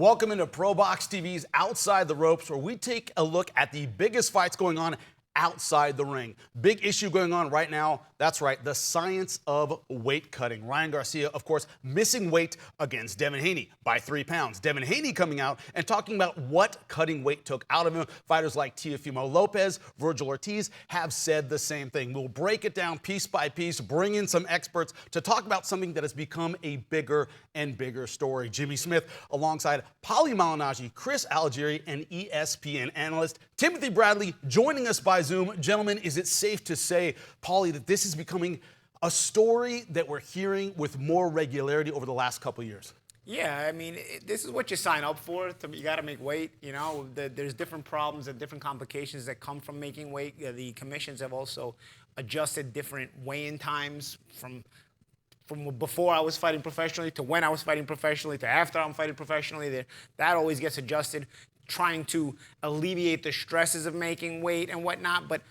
Welcome into ProBox TV's Outside the Ropes, where we take a look at the biggest fights going on outside the ring. Big issue going on right now. That's right, the science of weight cutting. Ryan Garcia, of course, missing weight against Devin Haney by 3 pounds. Devin Haney coming out and talking about what cutting weight took out of him. Fighters like Teofimo Lopez, Virgil Ortiz have said the same thing. We'll break it down piece by piece, bring in some experts to talk about something that has become a bigger and bigger story. Jimmy Smith alongside Paulie Malignaggi, Chris Algieri, and ESPN analyst Timothy Bradley joining us by Zoom. Gentlemen, is it safe to say, Paulie, that this is becoming a story that we're hearing with more regularity over the last couple of years? Yeah, I mean, this is what you sign up for. You got to make weight. You know, there's different problems and different complications that come from making weight. The commissions have also adjusted different weigh-in times from before I was fighting professionally to when I was fighting professionally to after I'm fighting professionally. That always gets adjusted, trying to alleviate the stresses of making weight and whatnot. But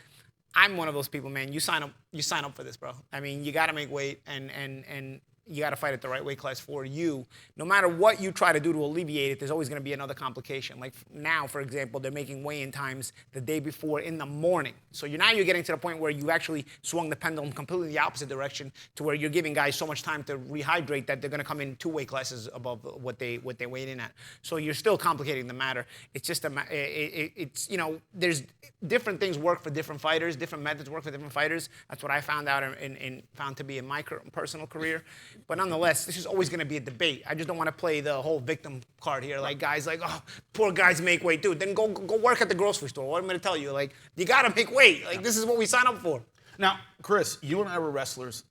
I'm one of those people, man. You sign up for this, bro. I mean, you got to make weight, and you got to fight at the right weight class for you. No matter what you try to do to alleviate it, there's always going to be another complication. Like now, for example, they're making weigh-in times the day before in the morning. So you're getting to the point where you've actually swung the pendulum completely the opposite direction, to where you're giving guys so much time to rehydrate that they're going to come in 2 weight classes above what they weighed in at. So you're still complicating the matter. It's just it's you know, there's different things work for different fighters, different methods work for different fighters. That's what I found out and found to be in my personal career. But nonetheless, this is always going to be a debate. I just don't want to play the whole victim card here. Like guys like, oh, poor guys make weight. Dude, then go work at the grocery store. What am I going to tell you? Like, you got to make weight. Like, this is what we sign up for. Now, Chris, you and I were wrestlers.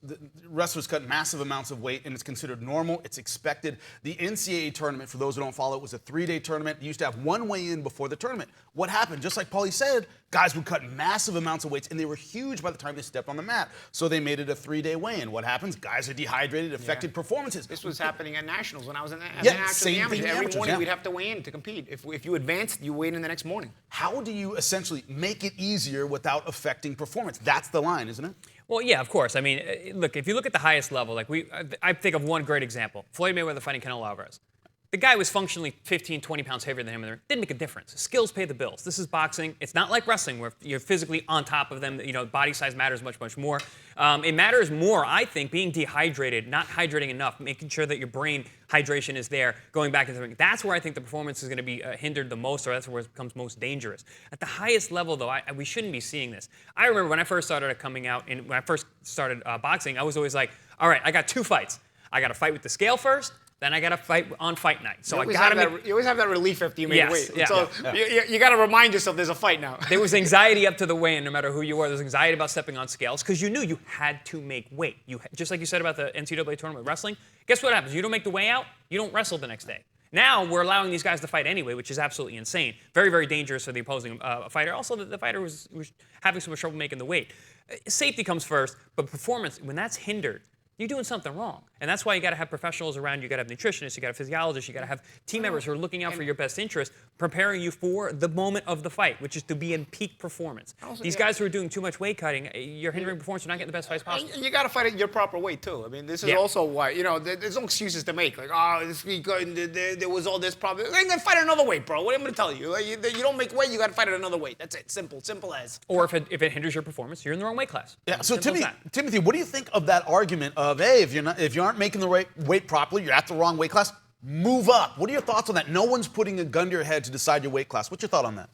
Wrestlers cut massive amounts of weight, and it's considered normal. It's expected. The NCAA tournament, for those who don't follow it, was a 3-day tournament. You used to have one weigh-in before the tournament. What happened? Just like Paulie said, guys would cut massive amounts of weights, and they were huge by the time they stepped on the mat. So they made it a 3-day weigh-in. What happens? Guys are dehydrated, affected performances. This was happening at nationals when I was in same thing. Every morning we'd have to weigh in to compete. If you advanced, you weighed in the next morning. How do you essentially make it easier without affecting performance? That's the line, isn't it? Well, yeah, of course. I mean, look, if you look at the highest level, like I think of one great example. Floyd Mayweather fighting Canelo Alvarez. The guy was functionally 15, 20 pounds heavier than him. It didn't make a difference. Skills pay the bills. This is boxing. It's not like wrestling where you're physically on top of them. You know, body size matters much, much more. It matters more, I think, being dehydrated, not hydrating enough, making sure that your brain hydration is there, going back into the ring. That's where I think the performance is going to be hindered the most, or that's where it becomes most dangerous. At the highest level, though, we shouldn't be seeing this. I remember when I first started coming out, and when I first started boxing, I was always like, all right, I got 2 fights. I got to fight with the scale first, then I got to fight on fight night. So you always have that relief after you make weight. Yeah, so you got to remind yourself there's a fight now. There was anxiety up to the weigh-in, no matter who you were. There was anxiety about stepping on scales because you knew you had to make weight. Just like you said about the NCAA tournament wrestling, guess what happens? You don't make the weigh out, you don't wrestle the next day. Now we're allowing these guys to fight anyway, which is absolutely insane. Very, very dangerous for the opposing fighter. Also, the fighter was having so much trouble making the weight. Safety comes first, but performance, when that's hindered, you're doing something wrong. And that's why you got to have professionals around. You got to have nutritionists, you got to have physiologists, you got to have team members who are looking out for your best interest, preparing you for the moment of the fight, which is to be in peak performance. Also, these guys who are doing too much weight cutting, you're hindering performance, you're not getting the best fights possible. You got to fight at your proper weight, too. I mean, this is also why, you know, there's no excuses to make. Like, oh, this week there was all this problem. You're going to fight at another weight, bro. What am I going to tell you? You don't make weight, you got to fight at another weight. That's it. Simple as. Or if it hinders your performance, you're in the wrong weight class. Yeah, so Timothy, what do you think of that argument of, hey, if you aren't making the weight properly, you're at the wrong weight class, move up? What are your thoughts on that? No one's putting a gun to your head to decide your weight class. What's your thought on that?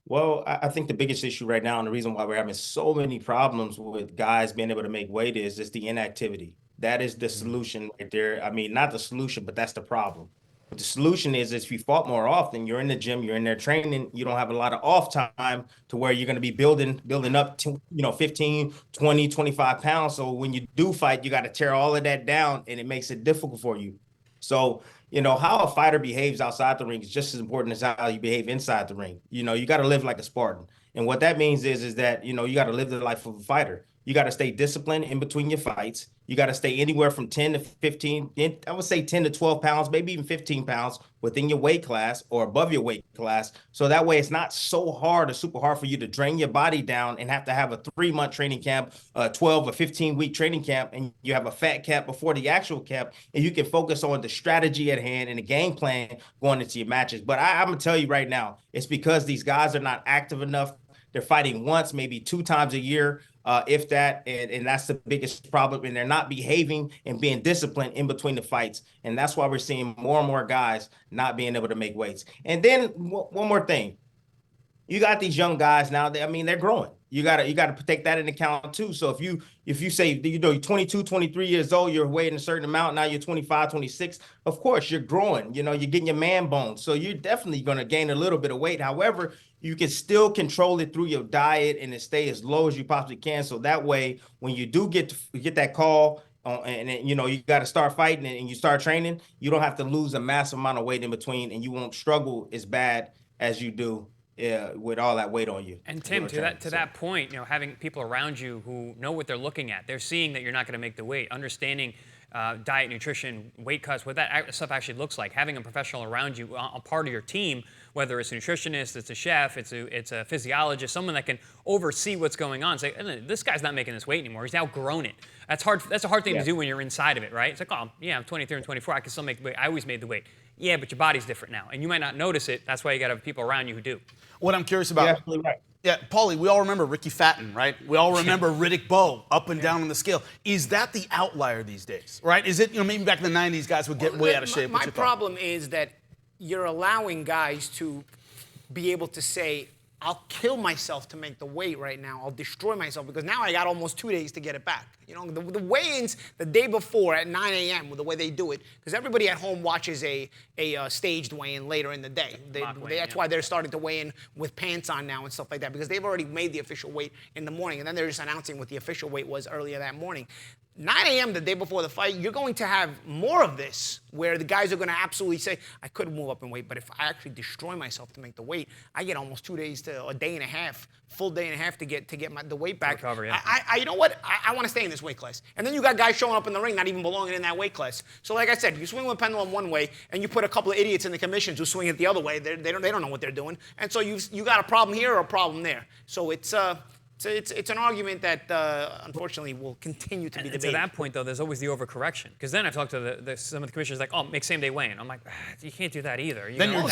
Well, I think the biggest issue right now, and the reason why we're having so many problems with guys being able to make weight is the inactivity. That is the solution right there. I mean, not the solution, but that's the problem. But the solution is if you fought more often, you're in the gym, you're in there training, you don't have a lot of off time to where you're going to be building up to, 15, 20, 25 pounds. So when you do fight, you got to tear all of that down, and it makes it difficult for you. So, how a fighter behaves outside the ring is just as important as how you behave inside the ring. You got to live like a Spartan. And what that means is that, you got to live the life of a fighter. You got to stay disciplined in between your fights. You got to stay anywhere from 10 to 15, I would say 10 to 12 pounds, maybe even 15 pounds within your weight class or above your weight class. So that way it's not so hard or super hard for you to drain your body down and have to have a 3-month training camp, 12 or 15-week training camp, and you have a fat camp before the actual camp, and you can focus on the strategy at hand and the game plan going into your matches. But I'm going to tell you right now, it's because these guys are not active enough. They're fighting once, maybe 2 times a year, if that, and that's the biggest problem. And they're not behaving and being disciplined in between the fights. And that's why we're seeing more and more guys not being able to make weights. And then one more thing. You got these young guys now, they're growing. You gotta take that into account too. So if you say, you're 22, 23 years old, you're weighing a certain amount, now you're 25, 26, of course you're growing, you're getting your man bones. So you're definitely gonna gain a little bit of weight. However, you can still control it through your diet and it stay as low as you possibly can. So that way, when you do get that call, and you got to start fighting and you start training, you don't have to lose a massive amount of weight in between, and you won't struggle as bad as you do with all that weight on you. And Tim, to that point, having people around you who know what they're looking at, they're seeing that you're not going to make the weight, understanding diet, nutrition, weight cuts, what that stuff actually looks like. Having a professional around you, a part of your team, whether it's a nutritionist, it's a chef, it's a physiologist, someone that can oversee what's going on. Say, this guy's not making this weight anymore. He's outgrown it. That's hard. That's a hard thing to do when you're inside of it, right? It's like, oh, yeah, I'm 23 and 24. I can still make the weight. I always made the weight. Yeah, but your body's different now, and you might not notice it. That's why you got to have people around you who do. What I'm curious about. You're absolutely right. Yeah, Paulie, we all remember Ricky Fatton, right? We all remember Riddick Bowe up and down on the scale. Is that the outlier these days, right? Is it, maybe back in the 90s, guys would get way out of shape? My problem is that you're allowing guys to be able to say, I'll kill myself to make the weight right now. I'll destroy myself because now I got almost 2 days to get it back. The weigh-ins the day before at 9 a.m. with the way they do it, because everybody at home watches a staged weigh-in later in the day. That's why they're starting to weigh in with pants on now and stuff like that, because they've already made the official weight in the morning, and then they're just announcing what the official weight was earlier that morning. 9 a.m. the day before the fight, you're going to have more of this where the guys are going to absolutely say, I could move up in weight, but if I actually destroy myself to make the weight, I get almost 2 days to a day and a half, full day and a half to get the weight back. Recover, yeah. You know what? I want to stay in this weight class. And then you got guys showing up in the ring not even belonging in that weight class. So like I said, you swing with a pendulum one way, and you put a couple of idiots in the commissions who swing it the other way. They don't know what they're doing. And so you got a problem here or a problem there. So it's an argument that, unfortunately, will continue to be debated. To that point, though, there's always the overcorrection. Because then I've talked to some of the commissioners like, oh, make same-day weigh-in. I'm like, you can't do that either. Then you're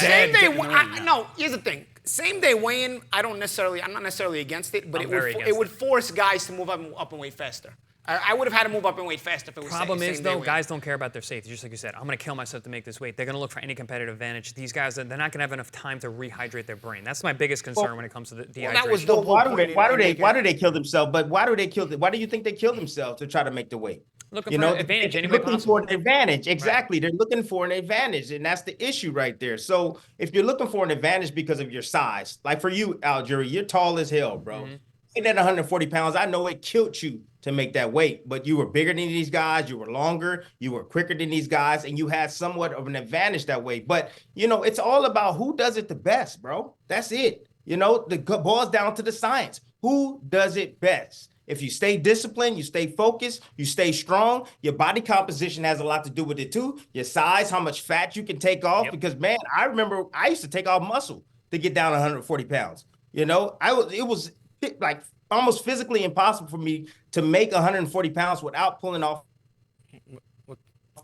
No, here's the thing. Same-day weigh-in, I'm not necessarily against it, but it would force guys to move up in weight faster. I would have had to move up in weight faster if it was Problem is, though, weight. Guys don't care about their safety. Just like you said, I'm going to kill myself to make this weight. They're going to look for any competitive advantage. These guys, they're not going to have enough time to rehydrate their brain. That's my biggest concern when it comes to the dehydration. That was the why do they kill themselves? But why do you think they kill themselves to try to make the weight? Looking for an advantage any way possible. Looking for an advantage, exactly. Right. They're looking for an advantage, and that's the issue right there. So if you're looking for an advantage because of your size, like for you, Algieri, you're tall as hell, bro. Mm-hmm. At 140 pounds, I know it killed you to make that weight, but you were bigger than these guys, you were longer, you were quicker than these guys, and you had somewhat of an advantage that way. But, it's all about who does it the best, bro. That's it. The boils down to the science. Who does it best? If you stay disciplined, you stay focused, you stay strong, your body composition has a lot to do with it too. Your size, how much fat you can take off. Yep. Because, man, I remember I used to take off muscle to get down 140 pounds. It was like almost physically impossible for me to make 140 pounds without pulling off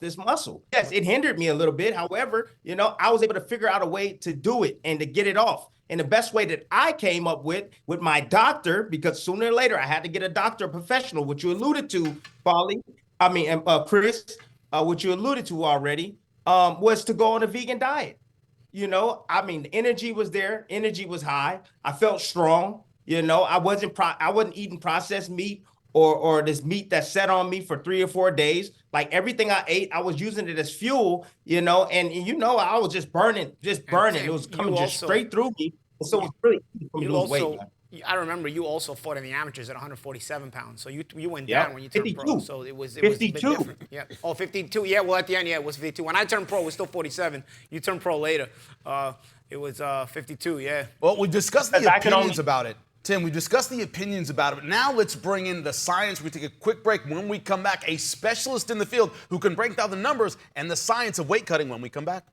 this muscle. Yes, it hindered me a little bit. However, I was able to figure out a way to do it and to get it off. And the best way that I came up with my doctor, because sooner or later I had to get a doctor, a professional, which you alluded to, Paulie, Chris, which you alluded to already, was to go on a vegan diet. The energy was there. Energy was high. I felt strong. I wasn't eating processed meat or this meat that sat on me for 3 or 4 days. Like everything I ate, I was using it as fuel, and I was just burning. It was coming straight through me. So it was really easy for me to lose weight. I remember you also fought in the amateurs at 147 pounds. So you went down when you turned 52. pro. So it was 52. A bit different. Yeah. Oh, 52. Yeah, well, at the end, it was 52. When I turned pro, it was still 47. You turned pro later. It was 52, yeah. Well, we discussed the opinions about it. Tim, we discussed the opinions about it, but now let's bring in the science. We take a quick break. When we come back, a specialist in the field who can break down the numbers and the science of weight cutting when we come back.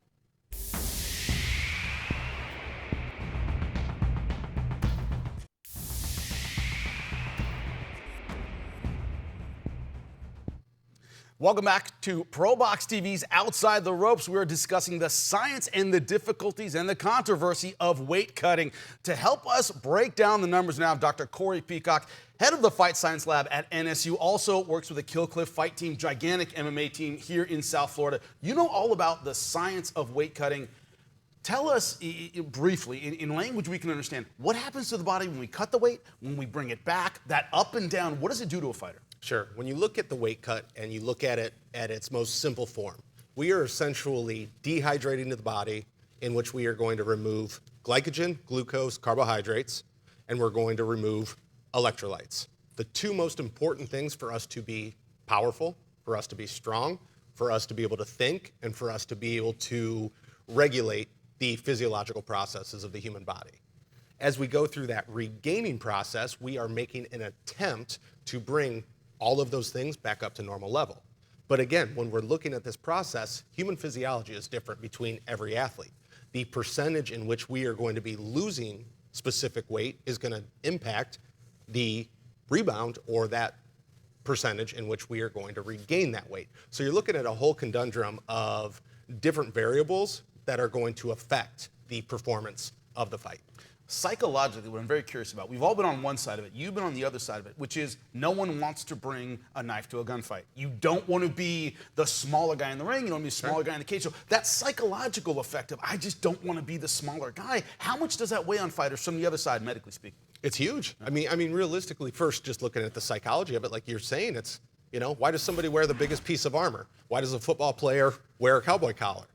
Welcome back to ProBox TV's Outside the Ropes. We are discussing the science and the difficulties and the controversy of weight cutting. To help us break down the numbers now, Dr. Corey Peacock, head of the Fight Science Lab at NSU, also works with the Kill Cliff Fight Team, gigantic MMA team here in South Florida. You know all about the science of weight cutting. Tell us briefly, in language we can understand, what happens to the body when we cut the weight, when we bring it back, that up and down, what does it do to a fighter? Sure. When you look at the weight cut and you look at it at its most simple form, we are essentially dehydrating the body, in which we are going to remove glycogen, glucose, carbohydrates, and we're going to remove electrolytes. The two most important things for us to be powerful, for us to be strong, for us to be able to think, and for us to be able to regulate the physiological processes of the human body. As we go through that regaining process, we are making an attempt to bring all of those things back up to normal level. But again, when we're looking at this process, human physiology is different between every athlete. The percentage in which we are going to be losing specific weight is going to impact the rebound or that percentage in which we are going to regain that weight. So you're looking at a whole conundrum of different variables that are going to affect the performance of the fight. Psychologically, what I'm very curious about, we've all been on one side of it, you've been on the other side of it, which is no one wants to bring a knife to a gunfight. You don't want to be the smaller guy in the ring, you don't want to be the smaller guy in the cage. So that psychological effect of, I just don't want to be the smaller guy, how much does that weigh on fighters from the other side, medically speaking? It's huge. I mean, realistically, first, just looking at the psychology of it, like you're saying, it's, why does somebody wear the biggest piece of armor? Why does a football player wear a cowboy collar?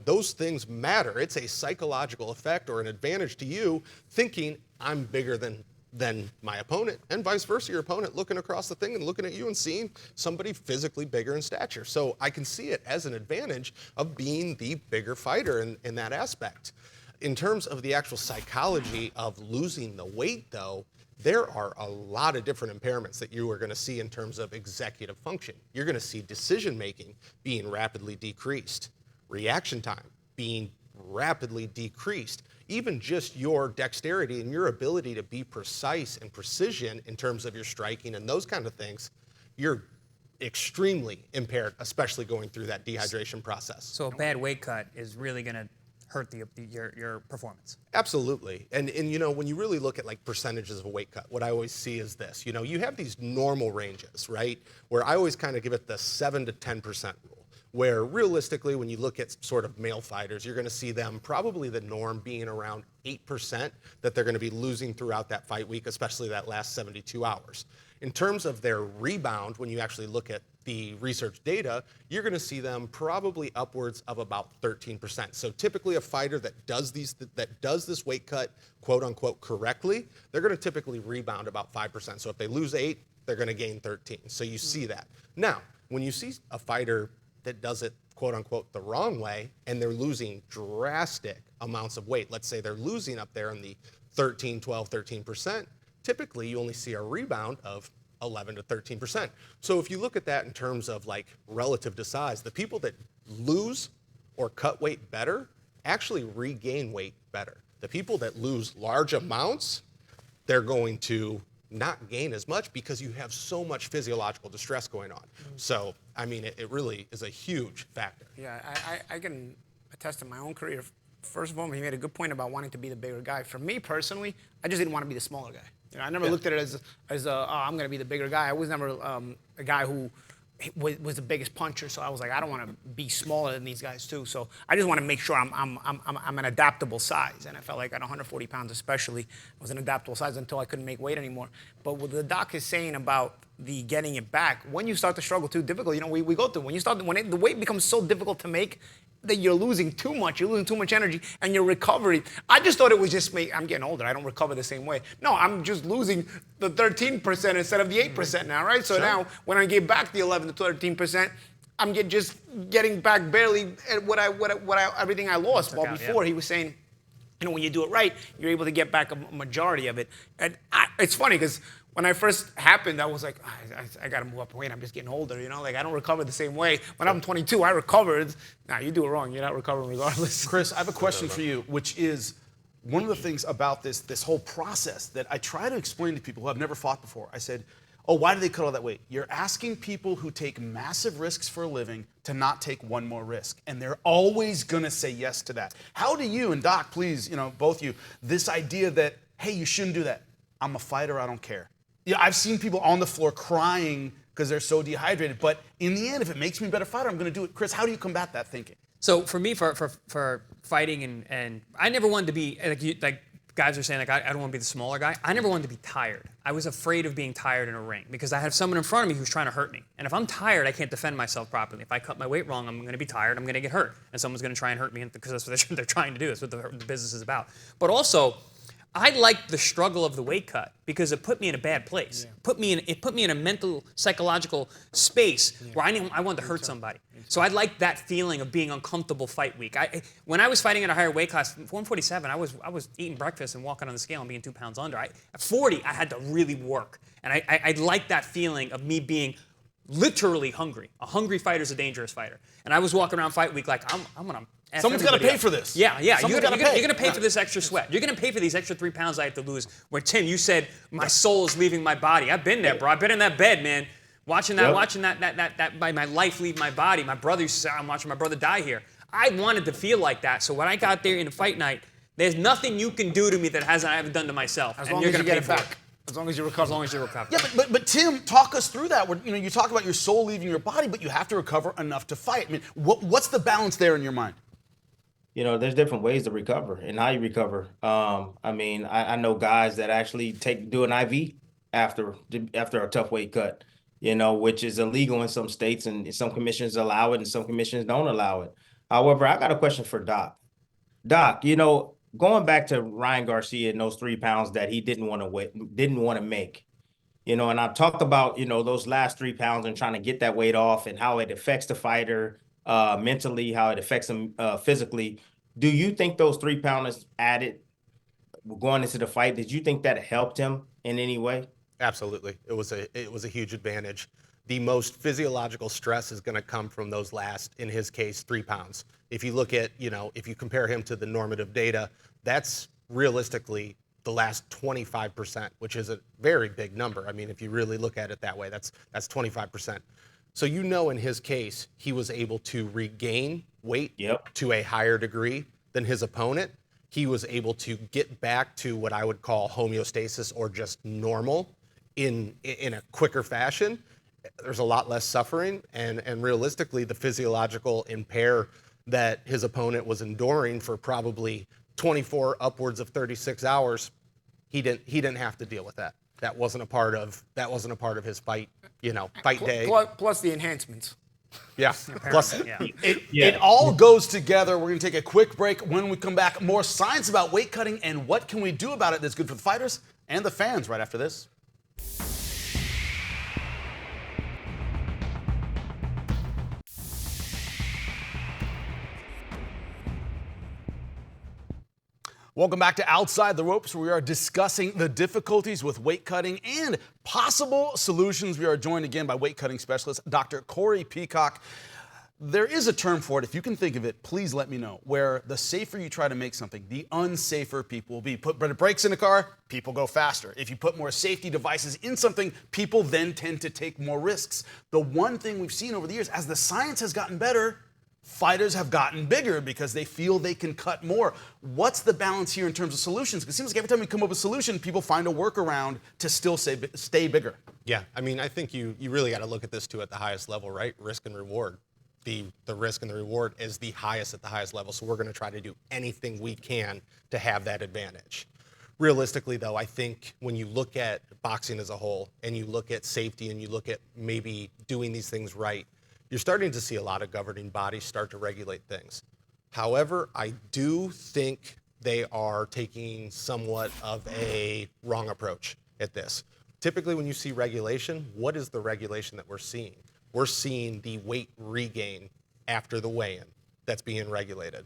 Those things matter. It's a psychological effect or an advantage to you thinking I'm bigger than my opponent, and vice versa, your opponent looking across the thing and looking at you and seeing somebody physically bigger in stature. So I can see it as an advantage of being the bigger fighter in that aspect. In terms of the actual psychology of losing the weight, though, there are a lot of different impairments that you are going to see in terms of executive function. You're going to see decision-making being rapidly decreased, reaction time being rapidly decreased, even just your dexterity and your ability to be precise and precision in terms of your striking and those kind of things, you're extremely impaired, especially going through that dehydration process. So a bad weight cut is really going to hurt your performance. Absolutely. And when you really look at like percentages of a weight cut, what I always see is this. You have these normal ranges, right? Where I always kind of give it the 7 to 10% rule. Where realistically, when you look at sort of male fighters, you're going to see them probably the norm being around 8% that they're going to be losing throughout that fight week, especially that last 72 hours. In terms of their rebound, when you actually look at the research data, you're going to see them probably upwards of about 13%. So typically a fighter that does this weight cut, quote unquote, correctly, they're going to typically rebound about 5%. So if they lose 8, they're going to gain 13. So you see that. Now, when you see a fighter that does it, quote unquote, the wrong way, and they're losing drastic amounts of weight, let's say they're losing up there in the 13%, typically you only see a rebound of 11 to 13%. So if you look at that in terms of like relative to size, the people that lose or cut weight better actually regain weight better. The people that lose large amounts, they're going to not gain as much because you have so much physiological distress going on. So, I mean, it really is a huge factor. Yeah, I can attest to my own career. First of all, he made a good point about wanting to be the bigger guy. For me personally, I just didn't want to be the smaller guy. I never looked at it as I'm going to be the bigger guy. I was never a guy who was the biggest puncher, so I was like, I don't want to be smaller than these guys too. So I just want to make sure I'm an adaptable size. And I felt like at 140 pounds especially, I was an adaptable size until I couldn't make weight anymore. But what the doc is saying about the getting it back, when you start to struggle too difficult, we go through, when the weight becomes so difficult to make that you're losing too much energy, and your recovery, I just thought it was just me. I'm getting older, I don't recover the same way. No, I'm just losing the 13% instead of the 8% now, right? So now, when I get back the 11 to 13%, I'm just getting back barely at everything I lost. While before, he was saying, And when you do it right, you're able to get back a majority of it. And it's funny because when I first happened, I was like, I got to move up weight. I'm just getting older, Like I don't recover the same way. When I'm 22, I recovered. Nah, you do it wrong. You're not recovering regardless. Chris, I have a question for you, which is one of the things about this whole process that I try to explain to people who have never fought before. I said, oh, why do they cut all that weight? You're asking people who take massive risks for a living to not take one more risk. And they're always going to say yes to that. How do you, and Doc, please, both you, this idea that, hey, you shouldn't do that. I'm a fighter, I don't care. Yeah, I've seen people on the floor crying because they're so dehydrated. But in the end, if it makes me a better fighter, I'm going to do it. Chris, how do you combat that thinking? So for me, for fighting, and I never wanted to be, like guys are saying, like, I don't want to be the smaller guy. I never wanted to be tired. I was afraid of being tired in a ring because I have someone in front of me who's trying to hurt me. And if I'm tired, I can't defend myself properly. If I cut my weight wrong, I'm going to be tired. I'm going to get hurt. And someone's going to try and hurt me because that's what they're trying to do. That's what the business is about. But also, I liked the struggle of the weight cut because it put me in a bad place. Yeah. It put me in a mental, psychological space where I wanted to hurt somebody. So I liked that feeling of being uncomfortable fight week. When I was fighting at a higher weight class, 147, I was eating breakfast and walking on the scale and being 2 pounds under. At 40, I had to really work. And I liked that feeling of me being literally hungry. A hungry fighter's a dangerous fighter. And I was walking around fight week like, I'm going to someone's got to pay for this. Yeah. You're going to pay Yeah. for this extra sweat. You're going to pay for these extra 3 pounds I have to lose. Where, Tim, you said, my soul is leaving my body. I've been there, bro. I've been in that bed, man. Watching my life leave my body. My brother used to say, I'm watching my brother die here. I wanted to feel like that. So when I got there in a fight night, there's nothing you can do to me that I haven't done to myself. As long as you get it back. As long as you recover. As long as you recover. Yeah, but Tim, talk us through that. Where, you talk about your soul leaving your body, but you have to recover enough to fight. I mean, what's the balance there in your mind? There's different ways to recover and how you recover. I know guys that actually do an IV after a tough weight cut, which is illegal in some states, and some commissions allow it and some commissions don't allow it. However, I got a question for Doc. Doc, going back to Ryan Garcia and those 3 pounds that he didn't want to make, and I've talked about, those last 3 pounds and trying to get that weight off and how it affects the fighter mentally, how it affects him physically. Do you think those 3 pounds added going into the fight, did you think that helped him in any way? Absolutely. It was a huge advantage. The most physiological stress is going to come from those last, in his case, 3 pounds. If you look at, if you compare him to the normative data, that's realistically the last 25%, which is a very big number. I mean, if you really look at it that way, that's 25%. So in his case, he was able to regain weight to a higher degree than his opponent. He was able to get back to what I would call homeostasis or just normal in a quicker fashion. There's a lot less suffering, and realistically, the physiological impair that his opponent was enduring for probably 24 upwards of 36 hours, he didn't have to deal with that. That wasn't a part of his fight, fight day. Plus the enhancements. Yeah. Plus, It all goes together. We're going to take a quick break. When we come back, more science about weight cutting and what can we do about it that's good for the fighters and the fans right after this. Welcome back to Outside the Ropes, where we are discussing the difficulties with weight cutting and possible solutions. We are joined again by weight cutting specialist Dr. Corey Peacock. There is a term for it. If you can think of it, please let me know. Where the safer you try to make something, the unsafer people will be. Put better brakes in a car, people go faster. If you put more safety devices in something, people then tend to take more risks. The one thing we've seen over the years, as the science has gotten better, fighters have gotten bigger because they feel they can cut more. What's the balance here in terms of solutions? Because it seems like every time we come up with a solution, people find a workaround to still stay bigger. Yeah, I mean, I think you really got to look at this too at the highest level, right? Risk and reward. The risk and the reward is the highest at the highest level, so we're going to try to do anything we can to have that advantage. Realistically, though, I think when you look at boxing as a whole and you look at safety and you look at maybe doing these things right, you're starting to see a lot of governing bodies start to regulate things. However, I do think they are taking somewhat of a wrong approach at this. Typically, when you see regulation, what is the regulation that we're seeing? We're seeing the weight regain after the weigh-in that's being regulated.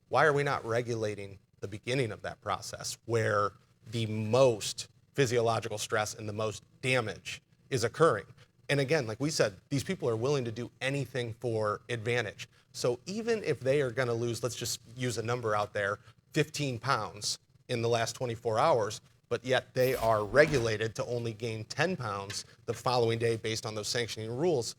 Why are we not regulating the beginning of that process, where the most physiological stress and the most damage is occurring. And again, like we said, these people are willing to do anything for advantage. So even if they are going to lose, let's just use a number out there, 15 pounds in the last 24 hours, but yet they are regulated to only gain 10 pounds the following day based on those sanctioning rules.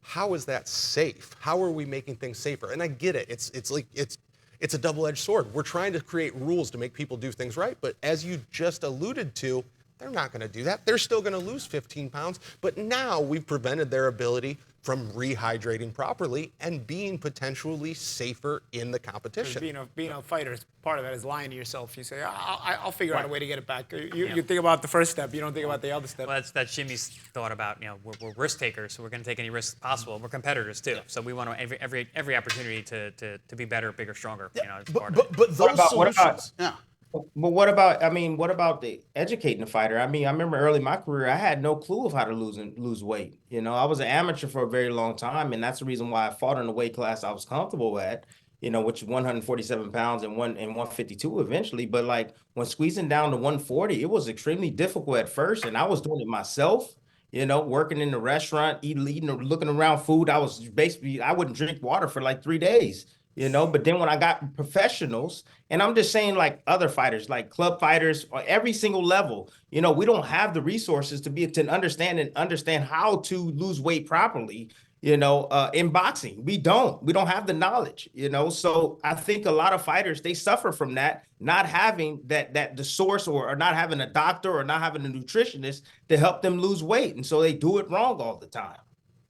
How is that safe? How are we making things safer? And I get it. It's a double-edged sword. We're trying to create rules to make people do things right, but as you just alluded to, they're not going to do that. They're still going to lose 15 pounds, but now we've prevented their ability from rehydrating properly and being potentially safer in the competition. Being a fighter, part of that is lying to yourself. You say, I'll figure out a way to get it back. You think about the first step. You don't think about the other step. Well, that's Jimmy's thought about, we're risk takers, so we're going to take any risks possible. We're competitors too, so we want every opportunity to be better, bigger, stronger. But those solutions. Yeah. But what about the educating the fighter? I mean, I remember early in my career, I had no clue of how to lose weight. I was an amateur for a very long time, and that's the reason why I fought in the weight class I was comfortable at, which is 147 pounds and 152 eventually. But like when squeezing down to 140, it was extremely difficult at first, and I was doing it myself. Working in the restaurant, eating, looking around food. I wouldn't drink water for like 3 days. But then when I got professionals, and I'm just saying like other fighters, like club fighters, or every single level, we don't have the resources to understand how to lose weight properly, in boxing. We don't have the knowledge, so I think a lot of fighters, they suffer from that, not having the source or not having a doctor or not having a nutritionist to help them lose weight. And so they do it wrong all the time.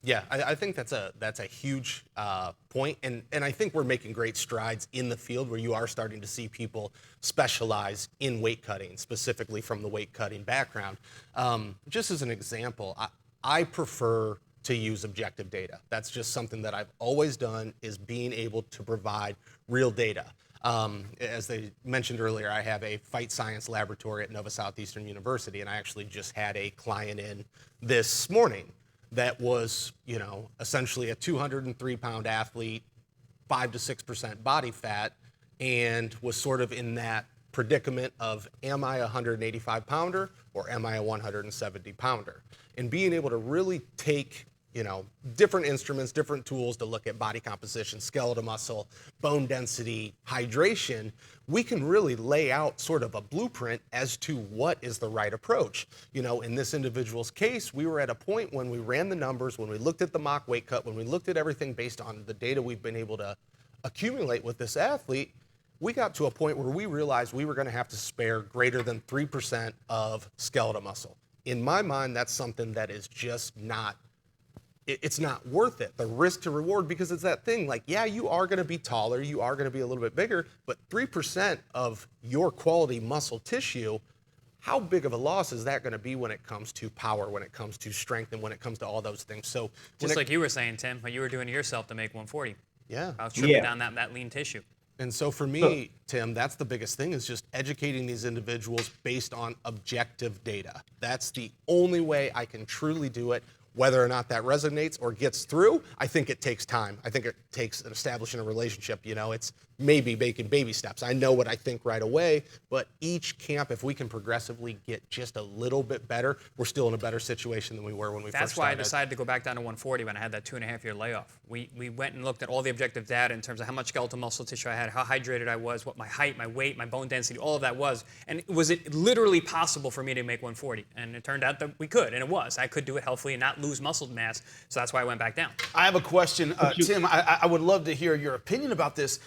Yeah, I think that's a huge point, and I think we're making great strides in the field where you are starting to see people specialize in weight cutting, specifically from the weight cutting background. Just as an example, I prefer to use objective data. That's just something that I've always done, is being able to provide real data. As they mentioned earlier, I have a fight science laboratory at Nova Southeastern University, and I actually just had a client in this morning that was, essentially a 203-pound athlete, 5 to 6% body fat, and was sort of in that predicament of, am I a 185-pounder or am I a 170-pounder? And being able to really take, different instruments, different tools to look at body composition, skeletal muscle, bone density, hydration, we can really lay out sort of a blueprint as to what is the right approach. In this individual's case, we were at a point when we ran the numbers, when we looked at the mock weight cut, when we looked at everything based on the data we've been able to accumulate with this athlete, we got to a point where we realized we were going to have to spare greater than 3% of skeletal muscle. In my mind, that's something that is just not, it's not worth it, the risk to reward, because it's that thing like, yeah, you are going to be taller, you are going to be a little bit bigger, but 3% of your quality muscle tissue, how big of a loss is that going to be when it comes to power, when it comes to strength, and when it comes to all those things? So just like you were saying, Tim, what you were doing to yourself to make 140. Yeah. About stripping down that lean tissue. And so for me, Tim, that's the biggest thing, is just educating these individuals based on objective data. That's the only way I can truly do it. Whether or not that resonates or gets through, I think it takes time. I think it takes establishing a relationship. It's maybe making baby steps. I know what I think right away, but each camp, if we can progressively get just a little bit better, we're still in a better situation than we were when we first started. That's why I decided to go back down to 140 when I had that 2.5-year layoff. We went and looked at all the objective data in terms of how much skeletal muscle tissue I had, how hydrated I was, what my height, my weight, my bone density, all of that was. And was it literally possible for me to make 140? And it turned out that we could, and it was. I could do it healthily and not lose muscle mass, so that's why I went back down. I have a question, Tim. I would love to hear your opinion about this.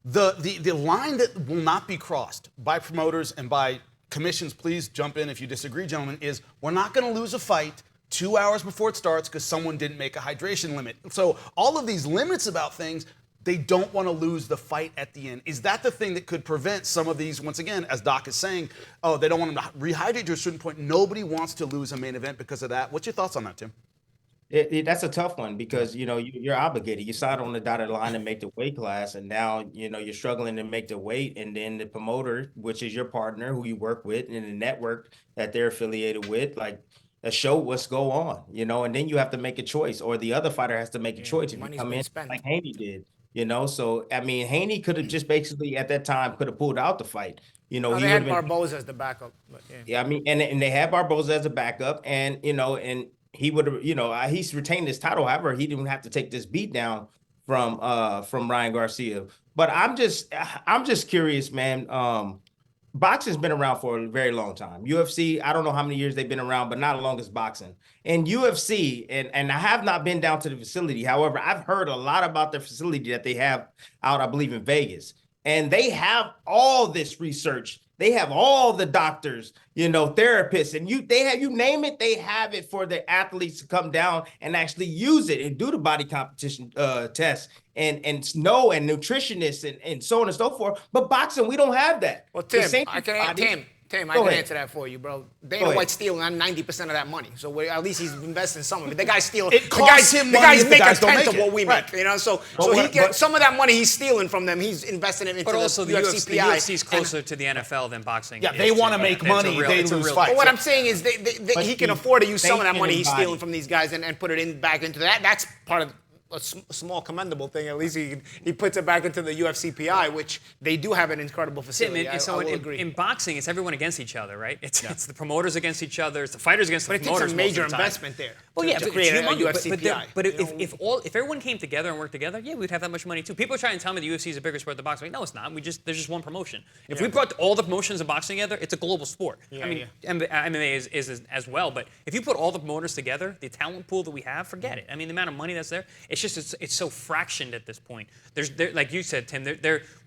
The line that will not be crossed by promoters and by commissions, please jump in if you disagree, gentlemen, is we're not going to lose a fight 2 hours before it starts because someone didn't make a hydration limit. So all of these limits about things, they don't want to lose the fight at the end. Is that the thing that could prevent some of these, once again, as Doc is saying, they don't want them to rehydrate to a certain point. Nobody wants to lose a main event because of that. What's your thoughts on that, Tim? That's a tough one because, you're obligated. You signed on the dotted line to make the weight class, and now, you're struggling to make the weight. And then the promoter, which is your partner who you work with, and the network that they're affiliated with, like, a show what's go on, and then you have to make a choice, or the other fighter has to make a choice if you come in like Haney did. You know, so I mean, Haney could have just basically at that time could have pulled out the fight. You know, No, he they would had have been. Barboza as the backup. But yeah. Yeah, I mean, and they had Barboza as a backup, and you know, and he would have, you know, he's retained his title. However, he didn't have to take this beat down from Ryan Garcia. But I'm just curious, man. Boxing's been around for a very long time. UFC, I don't know how many years they've been around, but not as long as boxing. And UFC, and I have not been down to the facility. However, I've heard a lot about the facility that they have out, I believe, in Vegas. And they have all this research. They have all the doctors, you know, therapists, and you name it, they have it for the athletes to come down and actually use it and do the body competition tests and nutritionists and so on and so forth. But boxing, we don't have that. Well, Tim, I can answer that for you, bro. Dana White's stealing 90% of that money, so at least he's investing some of it. The guy's stealing. It costs him money if the guys don't make of what it. we Right. make, you know. So he gets some of that money he's stealing from them. He's investing it into But also the UFC UFC is closer to the NFL than boxing. Yeah, they want to make money. They lose fights. But what I'm saying is he can afford to use some of that money he's body. stealing from these guys and put it back into that. That's part of a small commendable thing. At least he puts it back into the UFCPI, which they do have an incredible facility. I will agree. In boxing, it's everyone against each other, right? It's the promoters against each other. It's the fighters against the promoters. But it takes a major most of the time. investment there. Well, to create a UFCPI. But if everyone came together and worked together, yeah, we'd have that much money too. People try and tell me the UFC is a bigger sport than boxing. Like, no, it's not. There's just one promotion. If we brought all the promotions of boxing together, it's a global sport. I mean, MMA is as well. But if you put all the promoters together, the talent pool that we have, forget it. I mean, the amount of money that's there, it's so fractioned at this point. Like you said, Tim,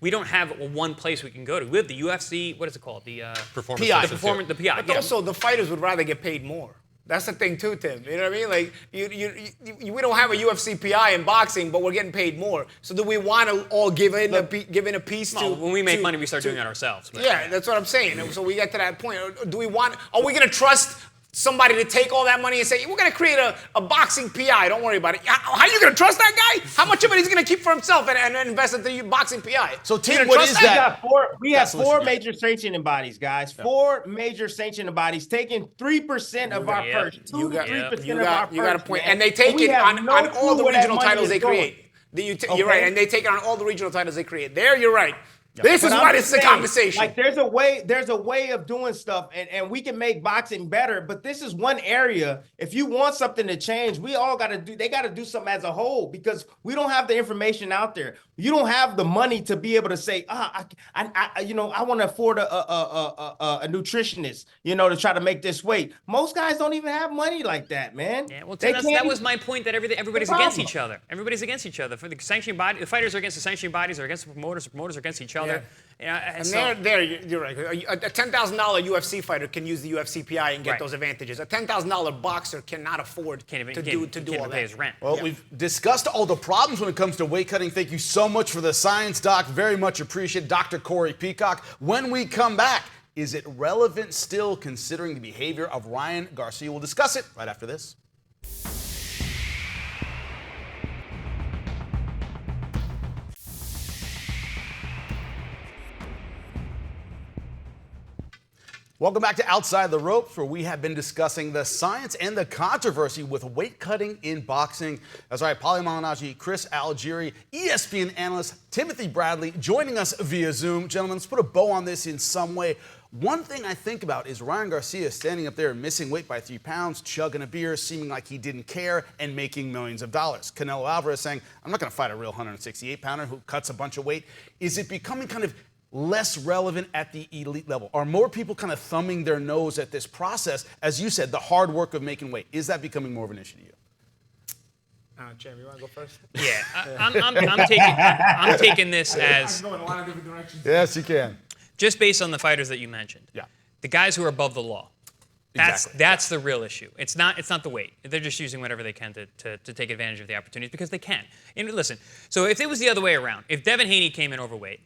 we don't have one place we can go to. We have the UFC. What is it called? The Performance. PI. the PI. But also, the fighters would rather get paid more. That's the thing too, Tim. You know what I mean? Like, we don't have a UFC PI in boxing, but we're getting paid more. So do we want to all give in a piece to? When we make money, we start doing it ourselves. But. Yeah, that's what I'm saying. So we get to that point. Are we going to trust somebody to take all that money and say, we're going to create a boxing PI, don't worry about it? How are you going to trust that guy? How much of it he's going to keep for himself and invest into the boxing PI? So, Tim, what is that? We have four major sanctioning bodies, guys. Four major sanctioning bodies taking 3% of our purse. 3% of our purse. You got a point. And they take it on all the regional titles they create. You're right. And they take it on all the regional titles they create. There, you're right. This is why it's a conversation. Like there's a way of doing stuff, and we can make boxing better. But this is one area. If you want something to change, they got to do something as a whole, because we don't have the information out there. You don't have the money to be able to say, I want to afford a nutritionist, to try to make this weight. Most guys don't even have money like that, man. Yeah, well, that was my point, that everybody's against each other. Everybody's against each other. For the sanctioning body, the fighters are against the sanctioning bodies, are against the promoters are against each other. Yeah. You're right. A $10,000 UFC fighter can use the UFCPI and get those advantages. A $10,000 boxer cannot afford to do all that. Pay his rent. Well, we've discussed all the problems when it comes to weight cutting. Thank you so much for the science, Doc. Very much appreciate Dr. Corey Peacock. When we come back, is it relevant still considering the behavior of Ryan Garcia? We'll discuss it right after this. Welcome back to Outside the Ropes, where we have been discussing the science and the controversy with weight cutting in boxing. That's right, Paulie Malignaggi, Chris Algieri, ESPN analyst Timothy Bradley joining us via Zoom. Gentlemen, let's put a bow on this in some way. One thing I think about is Ryan Garcia standing up there and missing weight by 3 pounds, chugging a beer, seeming like he didn't care, and making millions of dollars. Canelo Alvarez saying, I'm not going to fight a real 168-pounder who cuts a bunch of weight. Is it becoming kind of less relevant at the elite level? Are more people kind of thumbing their nose at this process? As you said, the hard work of making weight. Is that becoming more of an issue to you? Jim, you want to go first? Yeah, I'm taking this as... I'm going a lot of different directions. Yes, you can. Just based on the fighters that you mentioned. Yeah. The guys who are above the law. That's the real issue. It's not the weight. They're just using whatever they can to take advantage of the opportunities because they can. And listen, so if it was the other way around, if Devin Haney came in overweight,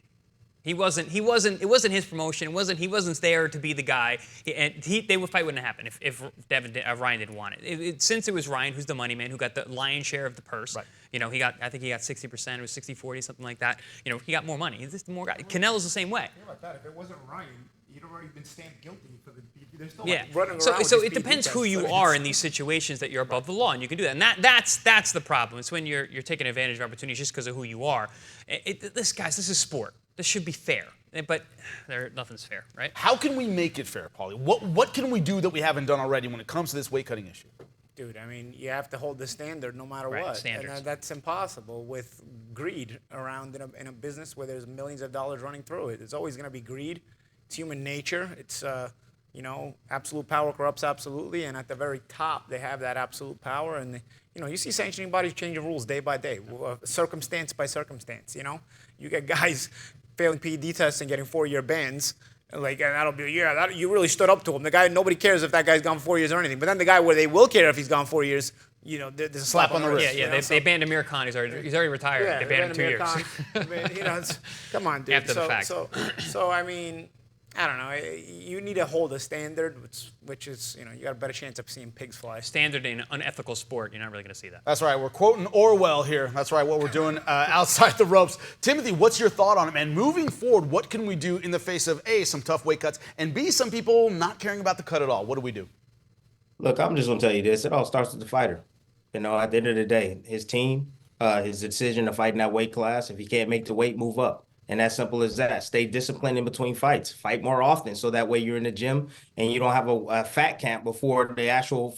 it wasn't his promotion. He wasn't there to be the guy. They would fight wouldn't happen if Ryan didn't want it. Since it was Ryan who's the money man, who got the lion's share of the purse. Right. I think he got 60%. It was 60-40, something like that. He got more money. He's just more guy. Canelo's the same way. Like that. If it wasn't Ryan, he'd already been stamped guilty for the There's no Yeah. running around So with it these depends speed who you defense. are in these situations that you're above the law, and you can do that. And that's the problem. It's when you're taking advantage of opportunities just because of who you are. This is sport. This should be fair, but nothing's fair, right? How can we make it fair, Paulie? What can we do that we haven't done already when it comes to this weight cutting issue? Dude, I mean, you have to hold the standard no matter Right, what. standards. And that's impossible with greed around in a business where there's millions of dollars running through it. There's always going to be greed. It's human nature. It's, absolute power corrupts absolutely. And at the very top, they have that absolute power. And, you see sanctioning bodies changing rules day by day, circumstance by circumstance, You get guys failing PED tests and getting 4-year bans. And that'll be, you really stood up to him. The guy, nobody cares if that guy's gone 4 years or anything. But then the guy where they will care if he's gone 4 years, there's a slap on the wrist. Yeah. They banned Amir Khan. He's already retired. Yeah, they banned him 2 years. Come on, dude. After the fact. So I mean, I don't know. You need to hold a standard, which is, you got a better chance of seeing pigs fly. Standard in unethical sport, you're not really going to see that. That's right. We're quoting Orwell here. That's right, what we're doing outside the ropes. Timothy, what's your thought on it, man? Moving forward, what can we do in the face of A, some tough weight cuts, and B, some people not caring about the cut at all? What do we do? Look, I'm just going to tell you this. It all starts with the fighter. At the end of the day, his team, his decision to fight in that weight class, if he can't make the weight, move up. And as simple as that. Stay disciplined in between fights. Fight more often so that way you're in the gym and you don't have a fat camp before the actual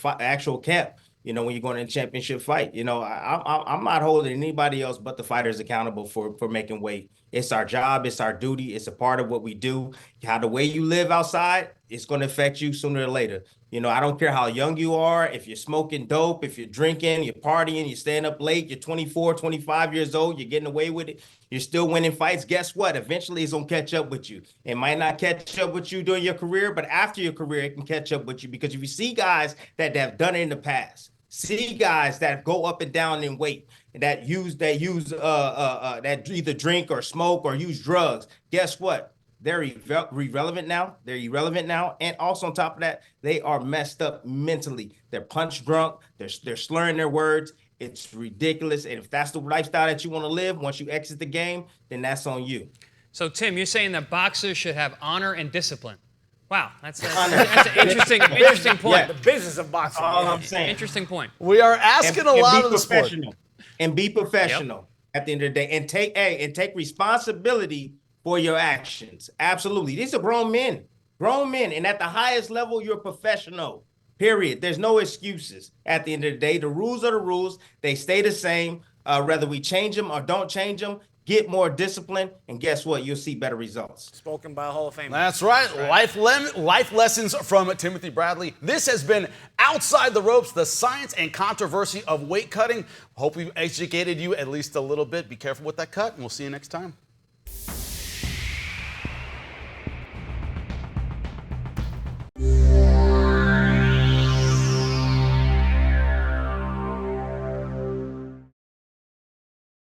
camp. When you're going to a championship fight. I'm not holding anybody else but the fighters accountable for making weight. It's our job. It's our duty. It's a part of what we do. How the way you live outside, it's going to affect you sooner or later. I don't care how young you are. If you're smoking dope, if you're drinking, you're partying, you're staying up late, you're 24, 25 years old, you're getting away with it, you're still winning fights. Guess what? Eventually it's going to catch up with you. It might not catch up with you during your career, but after your career, it can catch up with you. Because if you see guys that have done it in the past, see guys that go up and down in weight, that either drink or smoke or use drugs, guess what? They're irrelevant now. And also on top of that, they are messed up mentally. They're punch drunk. They're slurring their words. It's ridiculous. And if that's the lifestyle that you want to live, once you exit the game, then that's on you. So, Tim, you're saying that boxers should have honor and discipline. Wow, that's an interesting point. Yeah, the business of boxing. All I'm saying. Interesting point. We are asking a lot of the sport. And be professional at the end of the day. And take responsibility for your actions. Absolutely. These are grown men. And at the highest level, you're a professional. Period. There's no excuses. At the end of the day, the rules are the rules. They stay the same. Whether we change them or don't change them, get more discipline, and guess what? You'll see better results. Spoken by a Hall of Famer. That's right. Life lessons from Timothy Bradley. This has been Outside the Ropes, the science and controversy of weight cutting. Hope we've educated you at least a little bit. Be careful with that cut, and we'll see you next time.